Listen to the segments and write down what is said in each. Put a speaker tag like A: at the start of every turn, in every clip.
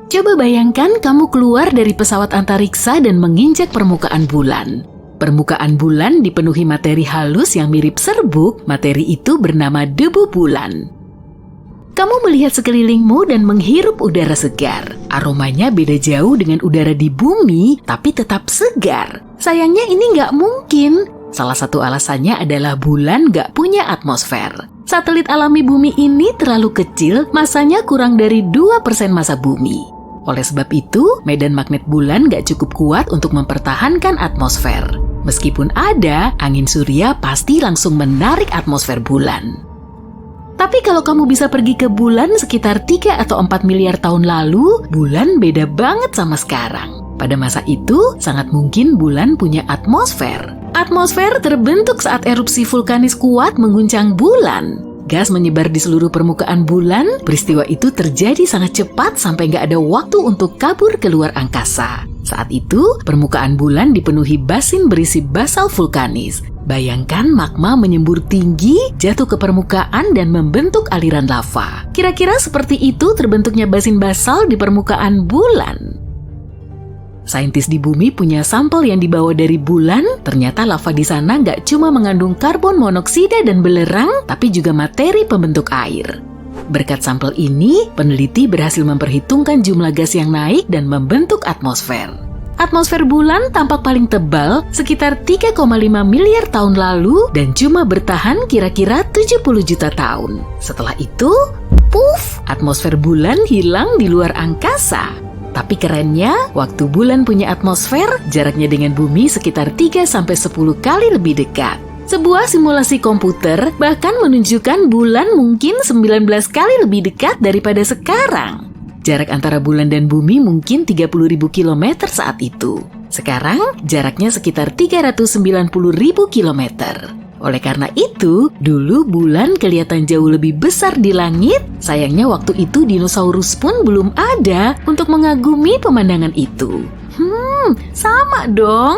A: Coba bayangkan kamu keluar dari pesawat antariksa dan menginjak permukaan bulan. Permukaan bulan dipenuhi materi halus yang mirip serbuk. Materi itu bernama debu bulan. Kamu melihat sekelilingmu dan menghirup udara segar. Aromanya beda jauh dengan udara di bumi, tapi tetap segar. Sayangnya ini nggak mungkin. Salah satu alasannya adalah bulan nggak punya atmosfer. Satelit alami bumi ini terlalu kecil, masanya kurang dari 2% massa bumi. Oleh sebab itu, medan magnet bulan nggak cukup kuat untuk mempertahankan atmosfer. Meskipun ada, angin surya pasti langsung menarik atmosfer bulan. Tapi kalau kamu bisa pergi ke bulan sekitar 3 atau 4 miliar tahun lalu, bulan beda banget sama sekarang. Pada masa itu, sangat mungkin bulan punya atmosfer. Atmosfer terbentuk saat erupsi vulkanis kuat mengguncang bulan. Gas menyebar di seluruh permukaan bulan. Peristiwa itu terjadi sangat cepat sampai nggak ada waktu untuk kabur keluar angkasa. Saat itu, permukaan bulan dipenuhi basin berisi basal vulkanis. Bayangkan magma menyembur tinggi, jatuh ke permukaan dan membentuk aliran lava. Kira-kira seperti itu terbentuknya basin basal di permukaan bulan. Saintis di bumi punya sampel yang dibawa dari bulan. Ternyata lava di sana nggak cuma mengandung karbon monoksida dan belerang, tapi juga materi pembentuk air. Berkat sampel ini, peneliti berhasil memperhitungkan jumlah gas yang naik dan membentuk atmosfer. Atmosfer bulan tampak paling tebal sekitar 3,5 miliar tahun lalu dan cuma bertahan kira-kira 70 juta tahun. Setelah itu, puff, atmosfer bulan hilang di luar angkasa. Tapi kerennya, waktu bulan punya atmosfer, jaraknya dengan bumi sekitar 3-10 kali lebih dekat. Sebuah simulasi komputer bahkan menunjukkan bulan mungkin 19 kali lebih dekat daripada sekarang. Jarak antara bulan dan bumi mungkin 30.000 km saat itu. Sekarang, jaraknya sekitar 390.000 km. Oleh karena itu, dulu bulan kelihatan jauh lebih besar di langit. Sayangnya waktu itu dinosaurus pun belum ada untuk mengagumi pemandangan itu. Sama dong.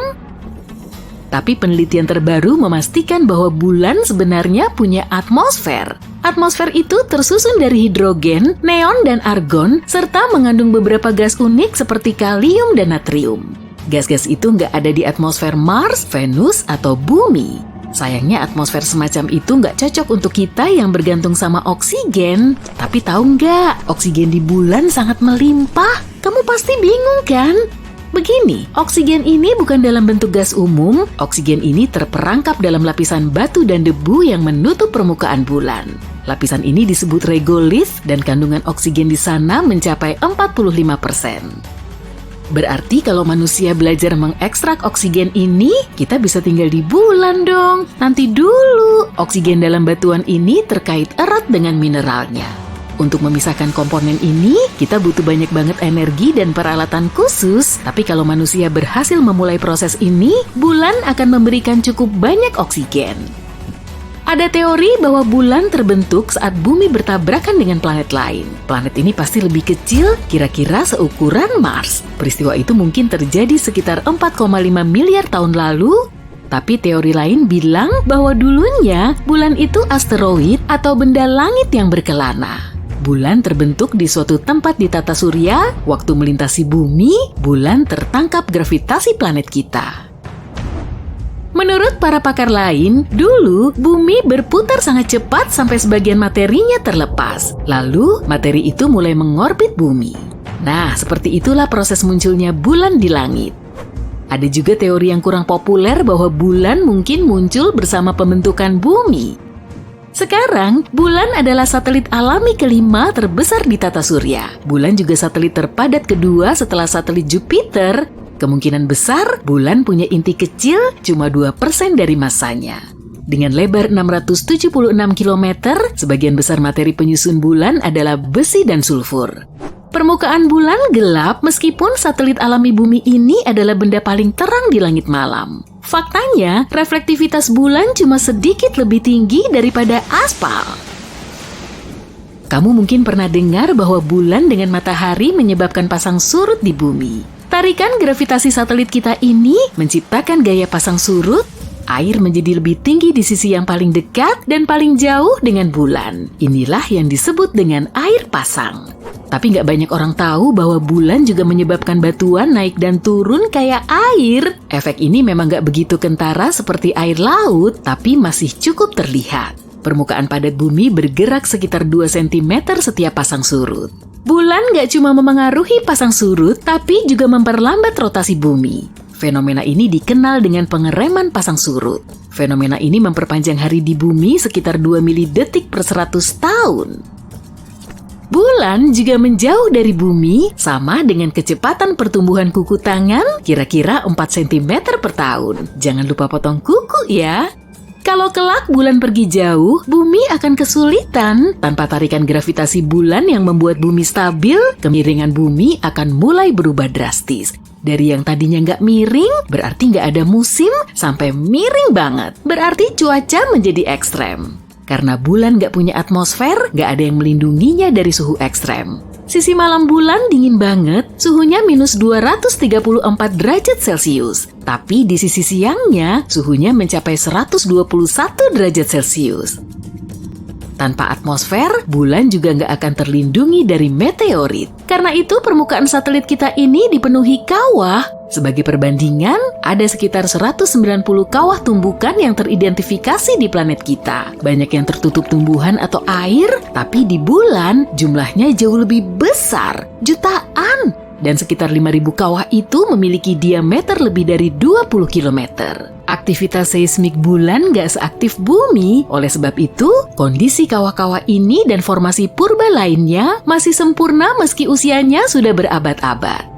A: Tapi penelitian terbaru memastikan bahwa bulan sebenarnya punya atmosfer. Atmosfer itu tersusun dari hidrogen, neon, dan argon, serta mengandung beberapa gas unik seperti kalium dan natrium. Gas-gas itu nggak ada di atmosfer Mars, Venus, atau bumi. Sayangnya atmosfer semacam itu nggak cocok untuk kita yang bergantung sama oksigen. Tapi tahu nggak, oksigen di bulan sangat melimpah. Kamu pasti bingung kan? Begini, oksigen ini bukan dalam bentuk gas umum. Oksigen ini terperangkap dalam lapisan batu dan debu yang menutup permukaan bulan. Lapisan ini disebut regolith dan kandungan oksigen di sana mencapai 45%. Berarti kalau manusia belajar mengekstrak oksigen ini, kita bisa tinggal di bulan dong. Nanti dulu, oksigen dalam batuan ini terkait erat dengan mineralnya. Untuk memisahkan komponen ini, kita butuh banyak banget energi dan peralatan khusus. Tapi kalau manusia berhasil memulai proses ini, bulan akan memberikan cukup banyak oksigen. Ada teori bahwa bulan terbentuk saat bumi bertabrakan dengan planet lain. Planet ini pasti lebih kecil, kira-kira seukuran Mars. Peristiwa itu mungkin terjadi sekitar 4,5 miliar tahun lalu. Tapi teori lain bilang bahwa dulunya bulan itu asteroid atau benda langit yang berkelana. Bulan terbentuk di suatu tempat di tata surya. Waktu melintasi bumi, bulan tertangkap gravitasi planet kita. Menurut para pakar lain, dulu bumi berputar sangat cepat sampai sebagian materinya terlepas. Lalu, materi itu mulai mengorbit bumi. Nah, seperti itulah proses munculnya bulan di langit. Ada juga teori yang kurang populer bahwa bulan mungkin muncul bersama pembentukan bumi. Sekarang, bulan adalah satelit alami kelima terbesar di tata surya. Bulan juga satelit terpadat kedua setelah satelit Jupiter. Kemungkinan besar, bulan punya inti kecil cuma 2% dari massanya. Dengan lebar 676 km, sebagian besar materi penyusun bulan adalah besi dan sulfur. Permukaan bulan gelap meskipun satelit alami bumi ini adalah benda paling terang di langit malam. Faktanya, reflektivitas bulan cuma sedikit lebih tinggi daripada aspal. Kamu mungkin pernah dengar bahwa bulan dengan matahari menyebabkan pasang surut di bumi. Tarikan gravitasi satelit kita ini menciptakan gaya pasang surut. Air menjadi lebih tinggi di sisi yang paling dekat dan paling jauh dengan bulan. Inilah yang disebut dengan air pasang. Tapi nggak banyak orang tahu bahwa bulan juga menyebabkan batuan naik dan turun kayak air. Efek ini memang nggak begitu kentara seperti air laut, tapi masih cukup terlihat. Permukaan padat bumi bergerak sekitar 2 cm setiap pasang surut. Bulan nggak cuma memengaruhi pasang surut, tapi juga memperlambat rotasi bumi. Fenomena ini dikenal dengan pengereman pasang surut. Fenomena ini memperpanjang hari di bumi sekitar 2 milidetik per 100 tahun. Bulan juga menjauh dari bumi sama dengan kecepatan pertumbuhan kuku tangan kira-kira 4 cm per tahun. Jangan lupa potong kuku ya. Kalau kelak bulan pergi jauh, bumi akan kesulitan. Tanpa tarikan gravitasi bulan yang membuat bumi stabil, kemiringan bumi akan mulai berubah drastis. Dari yang tadinya nggak miring, berarti nggak ada musim, sampai miring banget. Berarti cuaca menjadi ekstrem. Karena bulan nggak punya atmosfer, nggak ada yang melindunginya dari suhu ekstrem. Sisi malam bulan dingin banget, suhunya minus 234 derajat Celcius. Tapi di sisi siangnya, suhunya mencapai 121 derajat Celcius. Tanpa atmosfer, bulan juga nggak akan terlindungi dari meteorit. Karena itu permukaan satelit kita ini dipenuhi kawah. Sebagai perbandingan, ada sekitar 190 kawah tumbukan yang teridentifikasi di planet kita. Banyak yang tertutup tumbuhan atau air, tapi di bulan jumlahnya jauh lebih besar, jutaan. Dan sekitar 5.000 kawah itu memiliki diameter lebih dari 20 km. Aktivitas seismik bulan nggak seaktif bumi, oleh sebab itu, kondisi kawah-kawah ini dan formasi purba lainnya masih sempurna meski usianya sudah berabad-abad.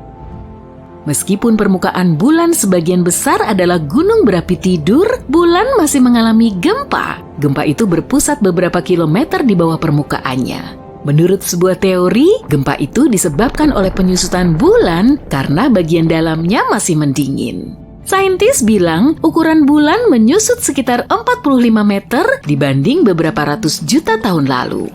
A: Meskipun permukaan bulan sebagian besar adalah gunung berapi tidur, bulan masih mengalami gempa. Gempa itu berpusat beberapa kilometer di bawah permukaannya. Menurut sebuah teori, gempa itu disebabkan oleh penyusutan bulan karena bagian dalamnya masih mendingin. Saintis bilang ukuran bulan menyusut sekitar 45 meter dibanding beberapa ratus juta tahun lalu.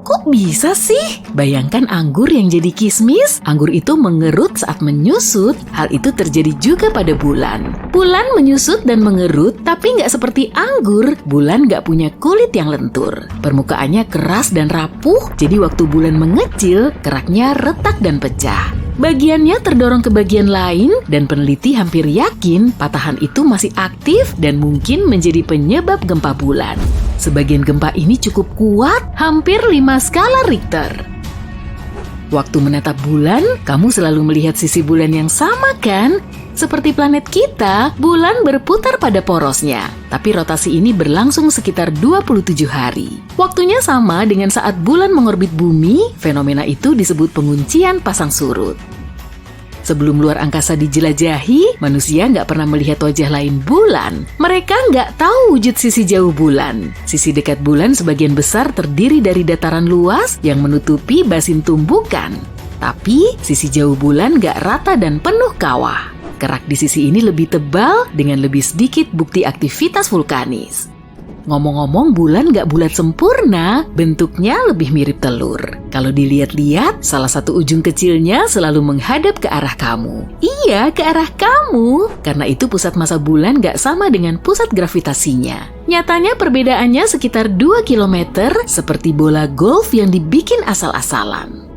A: Kok bisa sih? Bayangkan anggur yang jadi kismis, anggur itu mengerut saat menyusut. Hal itu terjadi juga pada bulan. Bulan menyusut dan mengerut, tapi nggak seperti anggur. Bulan nggak punya kulit yang lentur. Permukaannya keras dan rapuh, jadi waktu bulan mengecil, keraknya retak dan pecah. Bagiannya terdorong ke bagian lain dan peneliti hampir yakin patahan itu masih aktif dan mungkin menjadi penyebab gempa bulan. Sebagian gempa ini cukup kuat, hampir 5 skala Richter. Waktu menatap bulan, kamu selalu melihat sisi bulan yang sama kan? Seperti planet kita, bulan berputar pada porosnya. Tapi rotasi ini berlangsung sekitar 27 hari. Waktunya sama dengan saat bulan mengorbit bumi, fenomena itu disebut penguncian pasang surut. Sebelum luar angkasa dijelajahi, manusia nggak pernah melihat wajah lain bulan. Mereka nggak tahu wujud sisi jauh bulan. Sisi dekat bulan sebagian besar terdiri dari dataran luas yang menutupi basin tumbukan. Tapi sisi jauh bulan nggak rata dan penuh kawah. Kerak di sisi ini lebih tebal dengan lebih sedikit bukti aktivitas vulkanis. Ngomong-ngomong, bulan nggak bulat sempurna, bentuknya lebih mirip telur. Kalau dilihat-lihat, salah satu ujung kecilnya selalu menghadap ke arah kamu. Iya, ke arah kamu. Karena itu pusat massa bulan nggak sama dengan pusat gravitasinya. Nyatanya perbedaannya sekitar 2 km, seperti bola golf yang dibikin asal-asalan.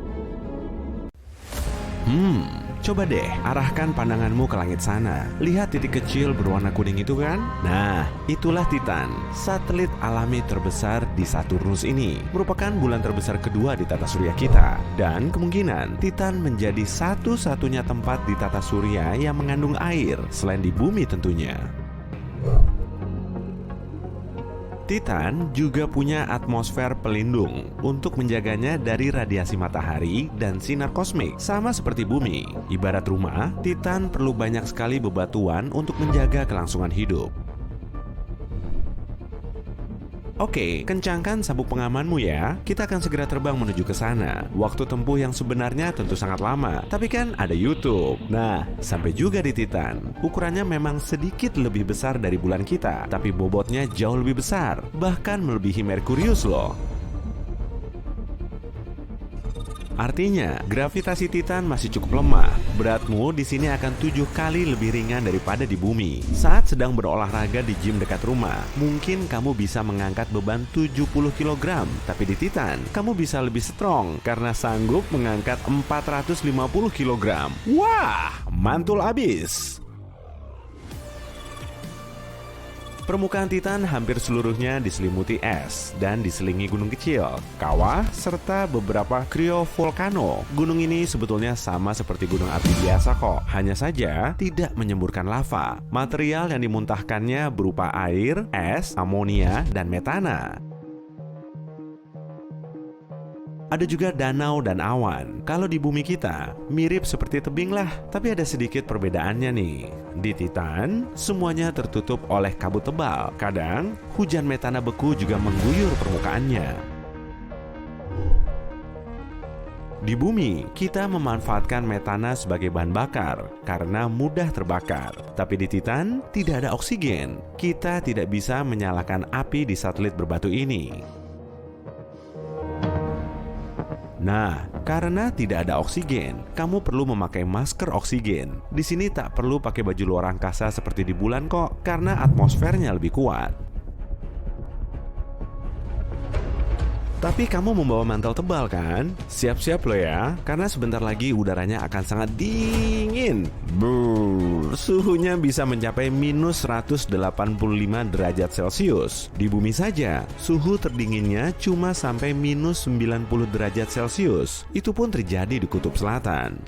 B: Coba deh, arahkan pandanganmu ke langit sana. Lihat titik kecil berwarna kuning itu kan? Nah, itulah Titan, satelit alami terbesar di Saturnus ini. Merupakan bulan terbesar kedua di tata surya kita. Dan kemungkinan Titan menjadi satu-satunya tempat di tata surya yang mengandung air, selain di bumi tentunya. Titan juga punya atmosfer pelindung untuk menjaganya dari radiasi matahari dan sinar kosmik. Sama seperti bumi, ibarat rumah, Titan perlu banyak sekali bebatuan untuk menjaga kelangsungan hidup. Oke, kencangkan sabuk pengamanmu ya. Kita akan segera terbang menuju ke sana. Waktu tempuh yang sebenarnya tentu sangat lama, tapi kan ada YouTube. Nah, sampai juga di Titan. Ukurannya memang sedikit lebih besar dari bulan kita, tapi bobotnya jauh lebih besar, bahkan melebihi Merkurius loh. Artinya, gravitasi Titan masih cukup lemah. Beratmu di sini akan 7 kali lebih ringan daripada di bumi. Saat sedang berolahraga di gym dekat rumah, mungkin kamu bisa mengangkat beban 70 kg. Tapi di Titan, kamu bisa lebih strong karena sanggup mengangkat 450 kg. Wah, mantul abis! Permukaan Titan hampir seluruhnya diselimuti es dan diselingi gunung kecil, kawah, serta beberapa kriovolcano. Gunung ini sebetulnya sama seperti gunung api biasa kok, hanya saja tidak menyemburkan lava. Material yang dimuntahkannya berupa air, es, amonia, dan metana. Ada juga danau dan awan. Kalau di bumi kita, mirip seperti tebing lah, tapi ada sedikit perbedaannya nih. Di Titan, semuanya tertutup oleh kabut tebal. Kadang, hujan metana beku juga mengguyur permukaannya. Di bumi, kita memanfaatkan metana sebagai bahan bakar karena mudah terbakar. Tapi di Titan, tidak ada oksigen. Kita tidak bisa menyalakan api di satelit berbatu ini. Nah, karena tidak ada oksigen, kamu perlu memakai masker oksigen. Di sini tak perlu pakai baju luar angkasa seperti di bulan kok, karena atmosfernya lebih kuat. Tapi kamu membawa mantel tebal kan? Siap-siap lo ya, karena sebentar lagi udaranya akan sangat dingin. Suhunya bisa mencapai minus 185 derajat Celcius. Di bumi saja, suhu terdinginnya cuma sampai minus 90 derajat Celcius. Itu pun terjadi di kutub selatan.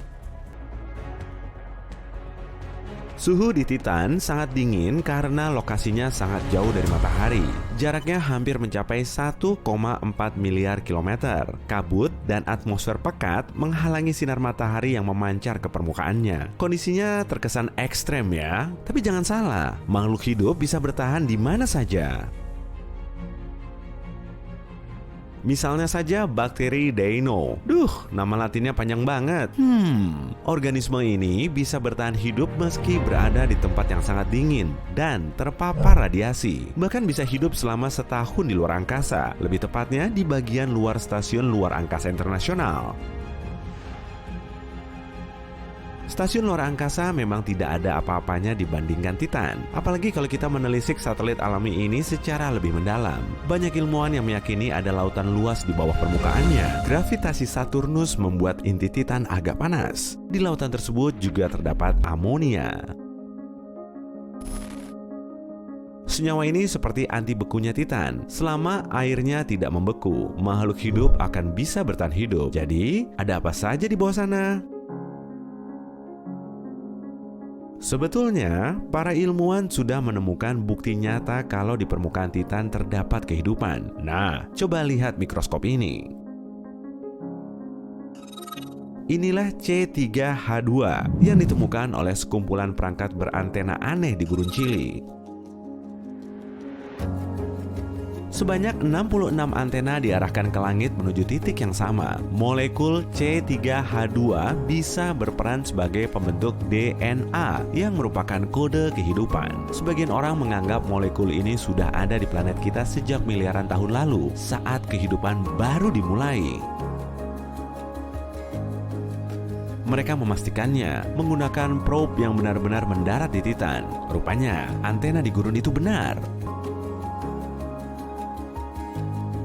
B: Suhu di Titan sangat dingin karena lokasinya sangat jauh dari matahari. Jaraknya hampir mencapai 1,4 miliar kilometer. Kabut dan atmosfer pekat menghalangi sinar matahari yang memancar ke permukaannya. Kondisinya terkesan ekstrem ya, tapi jangan salah, makhluk hidup bisa bertahan di mana saja. Misalnya saja bakteri Deino. Nama latinnya panjang banget. Organisme ini bisa bertahan hidup meski berada di tempat yang sangat dingin dan terpapar radiasi. Bahkan bisa hidup selama setahun di luar angkasa, lebih tepatnya di bagian luar Stasiun Luar Angkasa Internasional. Stasiun luar angkasa memang tidak ada apa-apanya dibandingkan Titan. Apalagi kalau kita menelisik satelit alami ini secara lebih mendalam. Banyak ilmuwan yang meyakini ada lautan luas di bawah permukaannya. Gravitasi Saturnus membuat inti Titan agak panas. Di lautan tersebut juga terdapat amonia. Senyawa ini seperti anti bekunya Titan. Selama airnya tidak membeku, makhluk hidup akan bisa bertahan hidup. Jadi, ada apa saja di bawah sana? Sebetulnya, para ilmuwan sudah menemukan bukti nyata kalau di permukaan Titan terdapat kehidupan. Nah, coba lihat mikroskop ini. Inilah C3H2 yang ditemukan oleh sekumpulan perangkat berantena aneh di Gurun Chili. Sebanyak 66 antena diarahkan ke langit menuju titik yang sama. Molekul C3H2 bisa berperan sebagai pembentuk DNA yang merupakan kode kehidupan. Sebagian orang menganggap molekul ini sudah ada di planet kita sejak miliaran tahun lalu, saat kehidupan baru dimulai. Mereka memastikannya menggunakan probe yang benar-benar mendarat di Titan. Rupanya, antena di gurun itu benar.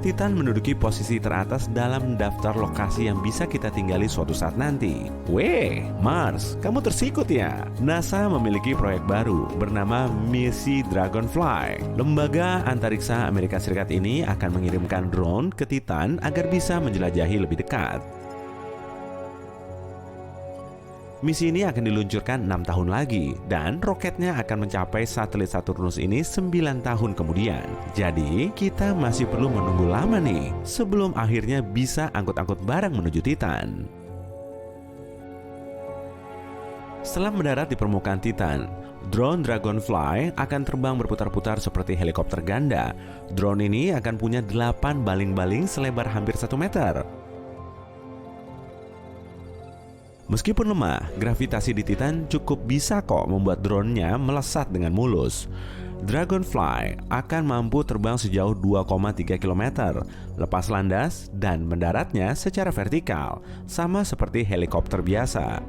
B: Titan menduduki posisi teratas dalam daftar lokasi yang bisa kita tinggali suatu saat nanti. Weh, Mars, kamu tersikut ya? NASA memiliki proyek baru bernama Misi Dragonfly. Lembaga antariksa Amerika Serikat ini akan mengirimkan drone ke Titan agar bisa menjelajahi lebih dekat. Misi ini akan diluncurkan 6 tahun lagi dan roketnya akan mencapai satelit Saturnus ini 9 tahun kemudian. Jadi kita masih perlu menunggu lama nih sebelum akhirnya bisa angkut-angkut barang menuju Titan. Setelah mendarat di permukaan Titan, drone Dragonfly akan terbang berputar-putar seperti helikopter ganda. Drone ini akan punya 8 baling-baling selebar hampir 1 meter. Meskipun lemah, gravitasi di Titan cukup bisa kok membuat drone-nya melesat dengan mulus. Dragonfly akan mampu terbang sejauh 2,3 km, lepas landas dan mendaratnya secara vertikal, sama seperti helikopter biasa.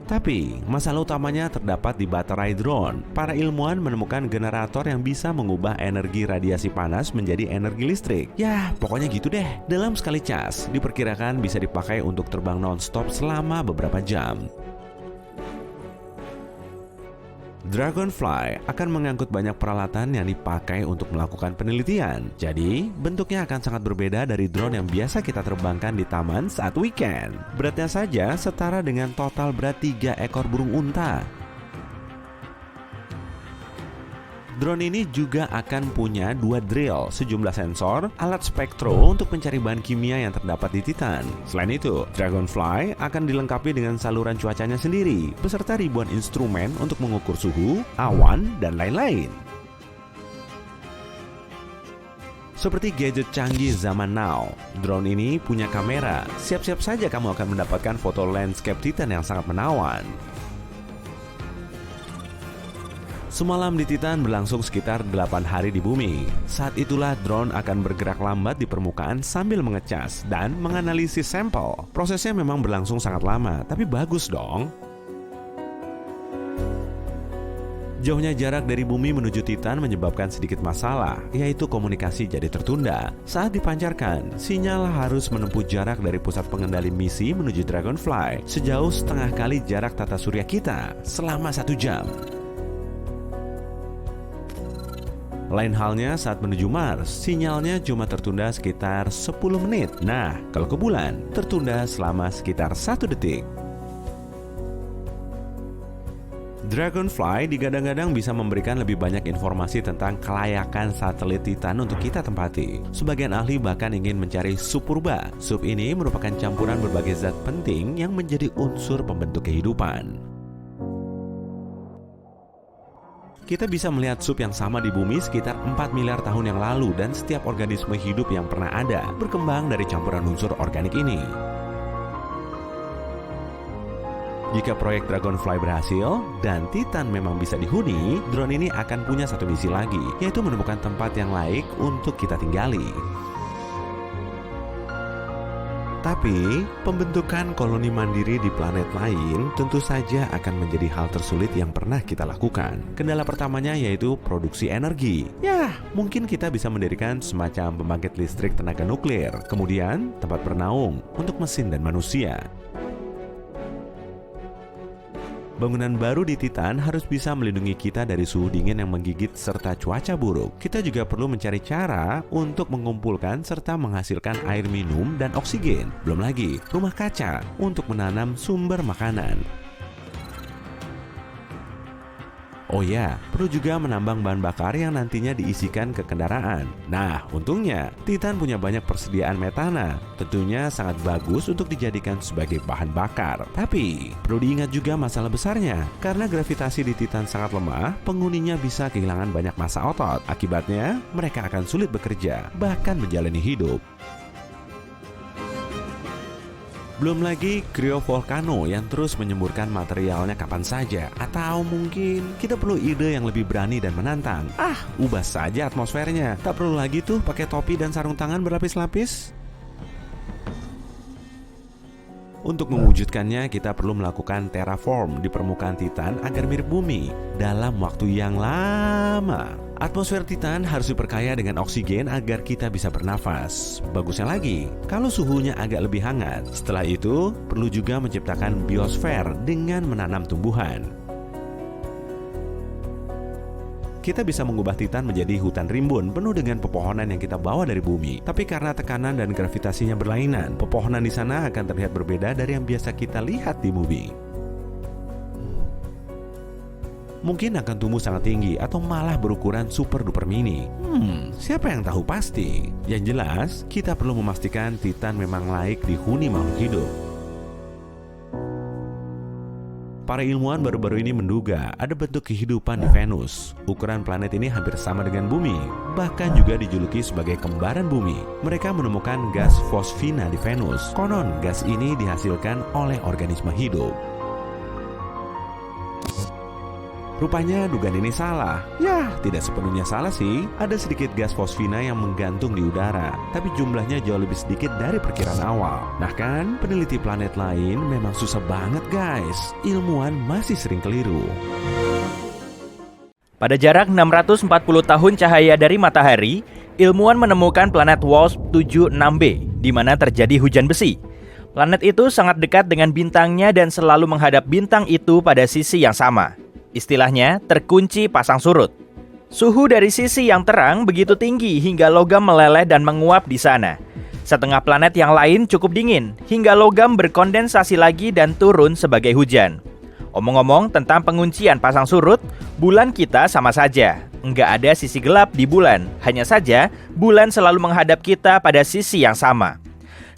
B: Tapi, masalah utamanya terdapat di baterai drone. Para ilmuwan menemukan generator yang bisa mengubah energi radiasi panas menjadi energi listrik. Ya, pokoknya gitu deh. Dalam sekali cas, diperkirakan bisa dipakai untuk terbang non-stop selama beberapa jam. Dragonfly akan mengangkut banyak peralatan yang dipakai untuk melakukan penelitian. Jadi, bentuknya akan sangat berbeda dari drone yang biasa kita terbangkan di taman saat weekend. Beratnya saja setara dengan total berat 3 ekor burung unta. Drone ini juga akan punya 2 drill, sejumlah sensor, alat spektro untuk mencari bahan kimia yang terdapat di Titan. Selain itu, Dragonfly akan dilengkapi dengan saluran cuacanya sendiri, beserta ribuan instrumen untuk mengukur suhu, awan, dan lain-lain. Seperti gadget canggih zaman now, drone ini punya kamera. Siap-siap saja kamu akan mendapatkan foto landscape Titan yang sangat menawan. Semalam di Titan berlangsung sekitar 8 hari di bumi. Saat itulah drone akan bergerak lambat di permukaan sambil mengecas dan menganalisis sampel. Prosesnya memang berlangsung sangat lama, tapi bagus dong. Jauhnya jarak dari bumi menuju Titan menyebabkan sedikit masalah, yaitu komunikasi jadi tertunda. Saat dipancarkan, sinyal harus menempuh jarak dari pusat pengendali misi menuju Dragonfly sejauh setengah kali jarak tata surya kita selama 1 jam. Lain halnya saat menuju Mars, sinyalnya cuma tertunda sekitar 10 menit. Nah, kalau ke bulan, tertunda selama sekitar 1 detik. Dragonfly digadang-gadang bisa memberikan lebih banyak informasi tentang kelayakan satelit Titan untuk kita tempati. Sebagian ahli bahkan ingin mencari sup purba. Sup ini merupakan campuran berbagai zat penting yang menjadi unsur pembentuk kehidupan. Kita bisa melihat sup yang sama di bumi sekitar 4 miliar tahun yang lalu, dan setiap organisme hidup yang pernah ada berkembang dari campuran unsur organik ini. Jika proyek Dragonfly berhasil dan Titan memang bisa dihuni, drone ini akan punya satu misi lagi, yaitu menemukan tempat yang laik untuk kita tinggali. Tapi, pembentukan koloni mandiri di planet lain tentu saja akan menjadi hal tersulit yang pernah kita lakukan. Kendala pertamanya yaitu produksi energi. Ya, mungkin kita bisa mendirikan semacam pembangkit listrik tenaga nuklir, kemudian tempat bernaung untuk mesin dan manusia. Bangunan baru di Titan harus bisa melindungi kita dari suhu dingin yang menggigit serta cuaca buruk. Kita juga perlu mencari cara untuk mengumpulkan serta menghasilkan air minum dan oksigen. Belum lagi rumah kaca untuk menanam sumber makanan. Oh ya, perlu juga menambang bahan bakar yang nantinya diisikan ke kendaraan. Nah, untungnya Titan punya banyak persediaan metana. Tentunya sangat bagus untuk dijadikan sebagai bahan bakar. Tapi, perlu diingat juga masalah besarnya. Karena gravitasi di Titan sangat lemah, penghuninya bisa kehilangan banyak massa otot. Akibatnya, mereka akan sulit bekerja, bahkan menjalani hidup. Belum lagi kriovolcano yang terus menyemburkan materialnya kapan saja. Atau mungkin kita perlu ide yang lebih berani dan menantang. Ubah saja atmosfernya. Tak perlu lagi tuh pakai topi dan sarung tangan berlapis-lapis. Untuk mewujudkannya, kita perlu melakukan terraform di permukaan Titan agar mirip bumi dalam waktu yang lama. Atmosfer Titan harus diperkaya dengan oksigen agar kita bisa bernafas. Bagusnya lagi, kalau suhunya agak lebih hangat. Setelah itu, perlu juga menciptakan biosfer dengan menanam tumbuhan. Kita bisa mengubah Titan menjadi hutan rimbun penuh dengan pepohonan yang kita bawa dari bumi. Tapi karena tekanan dan gravitasinya berlainan, pepohonan di sana akan terlihat berbeda dari yang biasa kita lihat di bumi. Mungkin akan tumbuh sangat tinggi atau malah berukuran super duper mini. Siapa yang tahu pasti? Yang jelas, kita perlu memastikan Titan memang layak dihuni makhluk hidup. Para ilmuwan baru-baru ini menduga ada bentuk kehidupan di Venus. Ukuran planet ini hampir sama dengan bumi, bahkan juga dijuluki sebagai kembaran bumi. Mereka menemukan gas fosfina di Venus. Konon, gas ini dihasilkan oleh organisme hidup. Rupanya dugaan ini salah. Ya, tidak sepenuhnya salah sih. Ada sedikit gas fosfina yang menggantung di udara, tapi jumlahnya jauh lebih sedikit dari perkiraan awal. Nah kan, peneliti planet lain memang susah banget guys. Ilmuwan masih sering keliru.
C: Pada jarak 640 tahun cahaya dari matahari, ilmuwan menemukan planet WASP 76b, di mana terjadi hujan besi. Planet itu sangat dekat dengan bintangnya dan selalu menghadap bintang itu pada sisi yang sama. Istilahnya, terkunci pasang surut. Suhu dari sisi yang terang begitu tinggi hingga logam meleleh dan menguap di sana. Setengah planet yang lain cukup dingin, hingga logam berkondensasi lagi dan turun sebagai hujan. Omong-omong tentang penguncian pasang surut, bulan kita sama saja. Nggak ada sisi gelap di bulan, hanya saja bulan selalu menghadap kita pada sisi yang sama.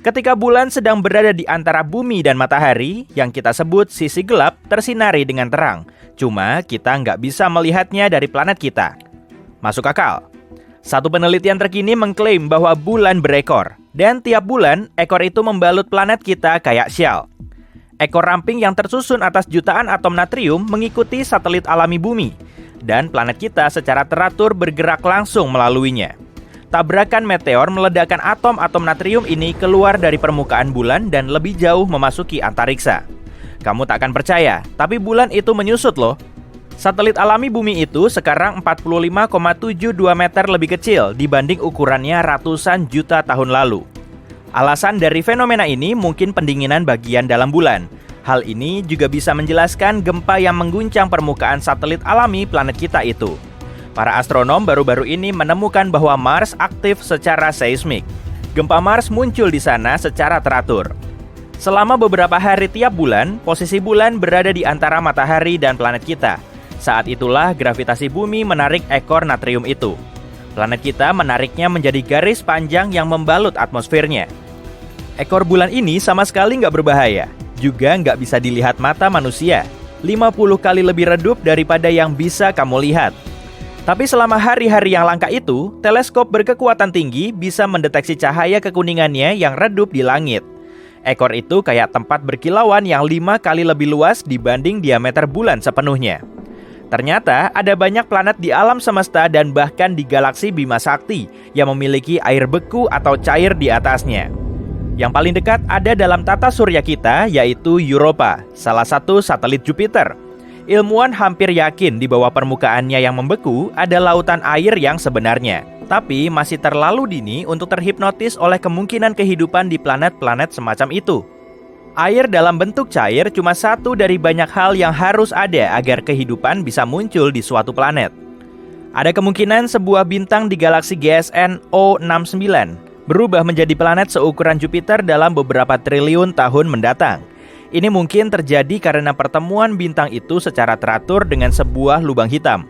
C: Ketika bulan sedang berada di antara bumi dan matahari, yang kita sebut sisi gelap tersinari dengan terang. Cuma kita nggak bisa melihatnya dari planet kita. Masuk akal? Satu penelitian terkini mengklaim bahwa bulan berekor. Dan tiap bulan, ekor itu membalut planet kita kayak syal. Ekor ramping yang tersusun atas jutaan atom natrium mengikuti satelit alami bumi. Dan planet kita secara teratur bergerak langsung melaluinya. Tabrakan meteor meledakkan atom-atom natrium ini keluar dari permukaan bulan dan lebih jauh memasuki antariksa. Kamu tak akan percaya, tapi bulan itu menyusut loh. Satelit alami bumi itu sekarang 45,72 meter lebih kecil dibanding ukurannya ratusan juta tahun lalu. Alasan dari fenomena ini mungkin pendinginan bagian dalam bulan. Hal ini juga bisa menjelaskan gempa yang mengguncang permukaan satelit alami planet kita itu. Para astronom baru-baru ini menemukan bahwa Mars aktif secara seismik. Gempa Mars muncul di sana secara teratur. Selama beberapa hari tiap bulan, posisi bulan berada di antara matahari dan planet kita. Saat itulah gravitasi bumi menarik ekor natrium itu. Planet kita menariknya menjadi garis panjang yang membalut atmosfernya. Ekor bulan ini sama sekali nggak berbahaya. Juga nggak bisa dilihat mata manusia. 50 kali lebih redup daripada yang bisa kamu lihat. Tapi selama hari-hari yang langka itu, teleskop berkekuatan tinggi bisa mendeteksi cahaya kekuningannya yang redup di langit. Ekor itu kayak tempat berkilauan yang 5 kali lebih luas dibanding diameter bulan sepenuhnya. Ternyata ada banyak planet di alam semesta dan bahkan di galaksi Bima Sakti yang memiliki air beku atau cair di atasnya. Yang paling dekat ada dalam tata surya kita, yaitu Europa, salah satu satelit Jupiter. Ilmuwan hampir yakin di bawah permukaannya yang membeku ada lautan air yang sebenarnya. Tapi masih terlalu dini untuk terhipnotis oleh kemungkinan kehidupan di planet-planet semacam itu. Air dalam bentuk cair cuma satu dari banyak hal yang harus ada agar kehidupan bisa muncul di suatu planet. Ada kemungkinan sebuah bintang di galaksi GSN O69 berubah menjadi planet seukuran Jupiter dalam beberapa triliun tahun mendatang. Ini mungkin terjadi karena pertemuan bintang itu secara teratur dengan sebuah lubang hitam.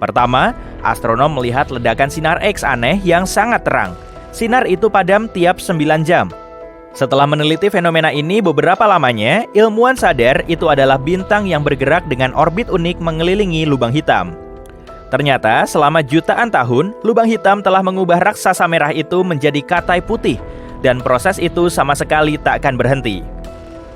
C: Pertama, astronom melihat ledakan sinar X aneh yang sangat terang. Sinar itu padam tiap 9 jam. Setelah meneliti fenomena ini beberapa lamanya, ilmuwan sadar itu adalah bintang yang bergerak dengan orbit unik mengelilingi lubang hitam. Ternyata, selama jutaan tahun, lubang hitam telah mengubah raksasa merah itu menjadi katai putih, dan proses itu sama sekali tak akan berhenti.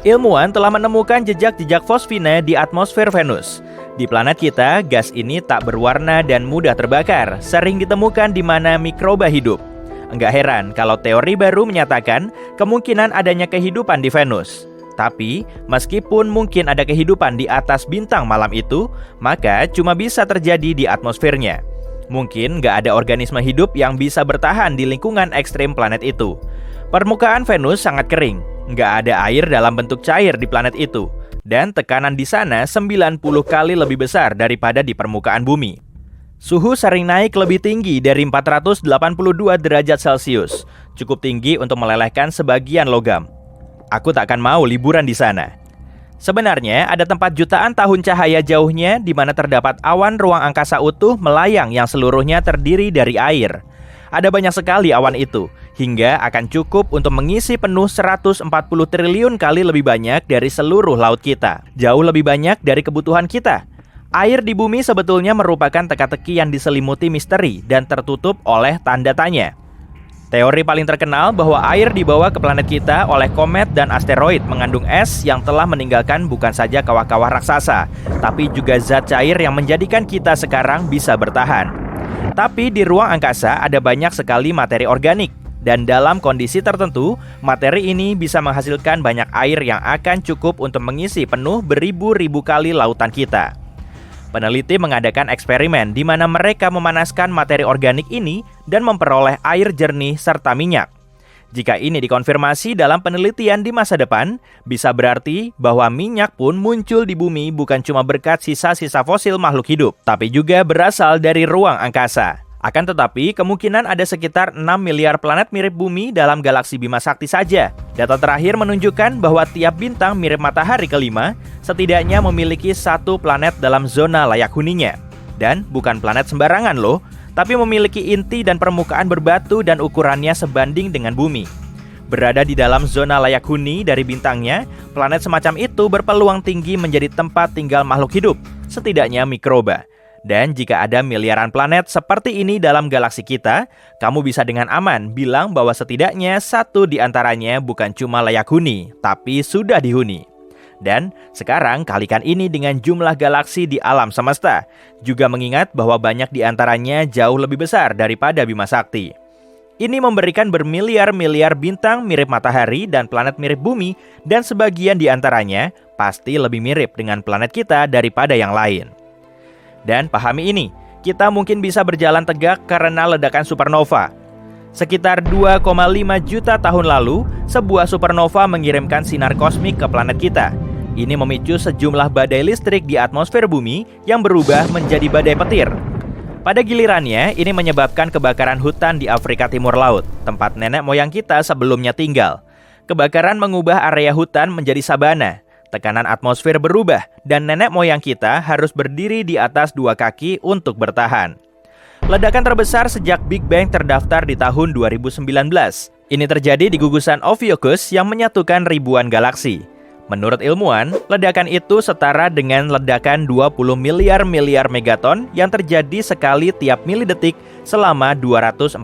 C: Ilmuwan telah menemukan jejak-jejak fosfina di atmosfer Venus. Di planet kita, gas ini tak berwarna dan mudah terbakar, sering ditemukan di mana mikroba hidup. Enggak heran kalau teori baru menyatakan kemungkinan adanya kehidupan di Venus. Tapi, meskipun mungkin ada kehidupan di atas bintang malam itu, maka cuma bisa terjadi di atmosfernya. Mungkin nggak ada organisme hidup yang bisa bertahan di lingkungan ekstrim planet itu. Permukaan Venus sangat kering. Nggak ada air dalam bentuk cair di planet itu. Dan tekanan di sana 90 kali lebih besar daripada di permukaan bumi. Suhu sering naik lebih tinggi dari 482 derajat Celcius. Cukup tinggi untuk melelehkan sebagian logam. Aku tak akan mau liburan di sana. Sebenarnya ada tempat jutaan tahun cahaya jauhnya di mana terdapat awan ruang angkasa utuh melayang yang seluruhnya terdiri dari air. Ada banyak sekali awan itu, hingga akan cukup untuk mengisi penuh 140 triliun kali lebih banyak dari seluruh laut kita. Jauh lebih banyak dari kebutuhan kita. Air di bumi sebetulnya merupakan teka-teki yang diselimuti misteri dan tertutup oleh tanda tanya. Teori paling terkenal bahwa air dibawa ke planet kita oleh komet dan asteroid mengandung es yang telah meninggalkan bukan saja kawah-kawah raksasa, tapi juga zat cair yang menjadikan kita sekarang bisa bertahan. Tapi di ruang angkasa ada banyak sekali materi organik, dan dalam kondisi tertentu, materi ini bisa menghasilkan banyak air yang akan cukup untuk mengisi penuh beribu-ribu kali lautan kita. Peneliti mengadakan eksperimen di mana mereka memanaskan materi organik ini dan memperoleh air jernih serta minyak. Jika ini dikonfirmasi dalam penelitian di masa depan, bisa berarti bahwa minyak pun muncul di bumi bukan cuma berkat sisa-sisa fosil makhluk hidup, tapi juga berasal dari ruang angkasa. Akan tetapi, kemungkinan ada sekitar 6 miliar planet mirip bumi dalam galaksi Bima Sakti saja. Data terakhir menunjukkan bahwa tiap bintang mirip matahari kelima setidaknya memiliki satu planet dalam zona layak huninya. Dan bukan planet sembarangan loh, tapi memiliki inti dan permukaan berbatu dan ukurannya sebanding dengan bumi. Berada di dalam zona layak huni dari bintangnya, planet semacam itu berpeluang tinggi menjadi tempat tinggal makhluk hidup, setidaknya mikroba. Dan jika ada miliaran planet seperti ini dalam galaksi kita, kamu bisa dengan aman bilang bahwa setidaknya satu di antaranya bukan cuma layak huni, tapi sudah dihuni. Dan sekarang kalikan ini dengan jumlah galaksi di alam semesta, juga mengingat bahwa banyak di antaranya jauh lebih besar daripada Bima Sakti. Ini memberikan bermiliar-miliar bintang mirip matahari dan planet mirip bumi, dan sebagian di antaranya pasti lebih mirip dengan planet kita daripada yang lain. Dan pahami ini, kita mungkin bisa berjalan tegak karena ledakan supernova. Sekitar 2,5 juta tahun lalu, sebuah supernova mengirimkan sinar kosmik ke planet kita. Ini memicu sejumlah badai listrik di atmosfer bumi yang berubah menjadi badai petir. Pada gilirannya, ini menyebabkan kebakaran hutan di Afrika Timur Laut, tempat nenek moyang kita sebelumnya tinggal. Kebakaran mengubah area hutan menjadi sabana. Tekanan atmosfer berubah, dan nenek moyang kita harus berdiri di atas dua kaki untuk bertahan. Ledakan terbesar sejak Big Bang terdaftar di tahun 2019. Ini terjadi di gugusan Ophiuchus yang menyatukan ribuan galaksi. Menurut ilmuwan, ledakan itu setara dengan ledakan 20 miliar megaton yang terjadi sekali tiap milidetik selama 240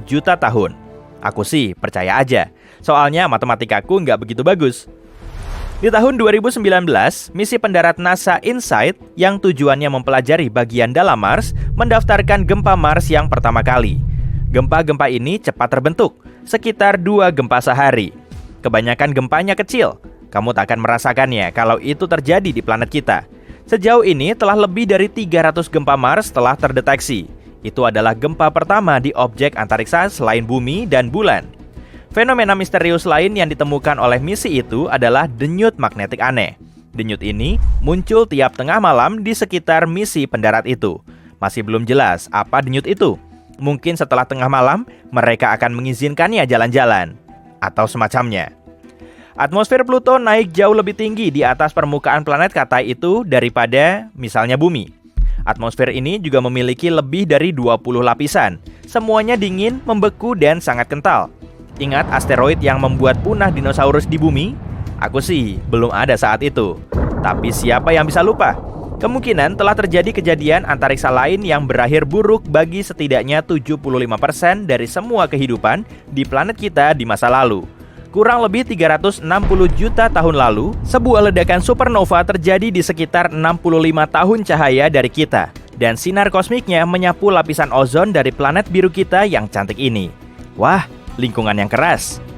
C: juta tahun. Aku sih percaya aja, soalnya matematikaku nggak begitu bagus. Di tahun 2019, misi pendarat NASA InSight yang tujuannya mempelajari bagian dalam Mars mendaftarkan gempa Mars yang pertama kali. Gempa-gempa ini cepat terbentuk, sekitar 2 gempa sehari. Kebanyakan gempanya kecil. Kamu tak akan merasakannya kalau itu terjadi di planet kita. Sejauh ini telah lebih dari 300 gempa Mars telah terdeteksi. Itu adalah gempa pertama di objek antariksa selain bumi dan bulan. Fenomena misterius lain yang ditemukan oleh misi itu adalah denyut magnetik aneh. Denyut ini muncul tiap tengah malam di sekitar misi pendarat itu. Masih belum jelas apa denyut itu. Mungkin setelah tengah malam, mereka akan mengizinkannya jalan-jalan. Atau semacamnya. Atmosfer Pluto naik jauh lebih tinggi di atas permukaan planet Katai itu daripada misalnya bumi. Atmosfer ini juga memiliki lebih dari 20 lapisan. Semuanya dingin, membeku, dan sangat kental. Ingat asteroid yang membuat punah dinosaurus di bumi? Aku sih belum ada saat itu. Tapi siapa yang bisa lupa? Kemungkinan telah terjadi kejadian antariksa lain yang berakhir buruk bagi setidaknya 75% dari semua kehidupan di planet kita di masa lalu. Kurang lebih 360 juta tahun lalu, sebuah ledakan supernova terjadi di sekitar 65 tahun cahaya dari kita. Dan sinar kosmiknya menyapu lapisan ozon dari planet biru kita yang cantik ini. Wah, lingkungan yang keras.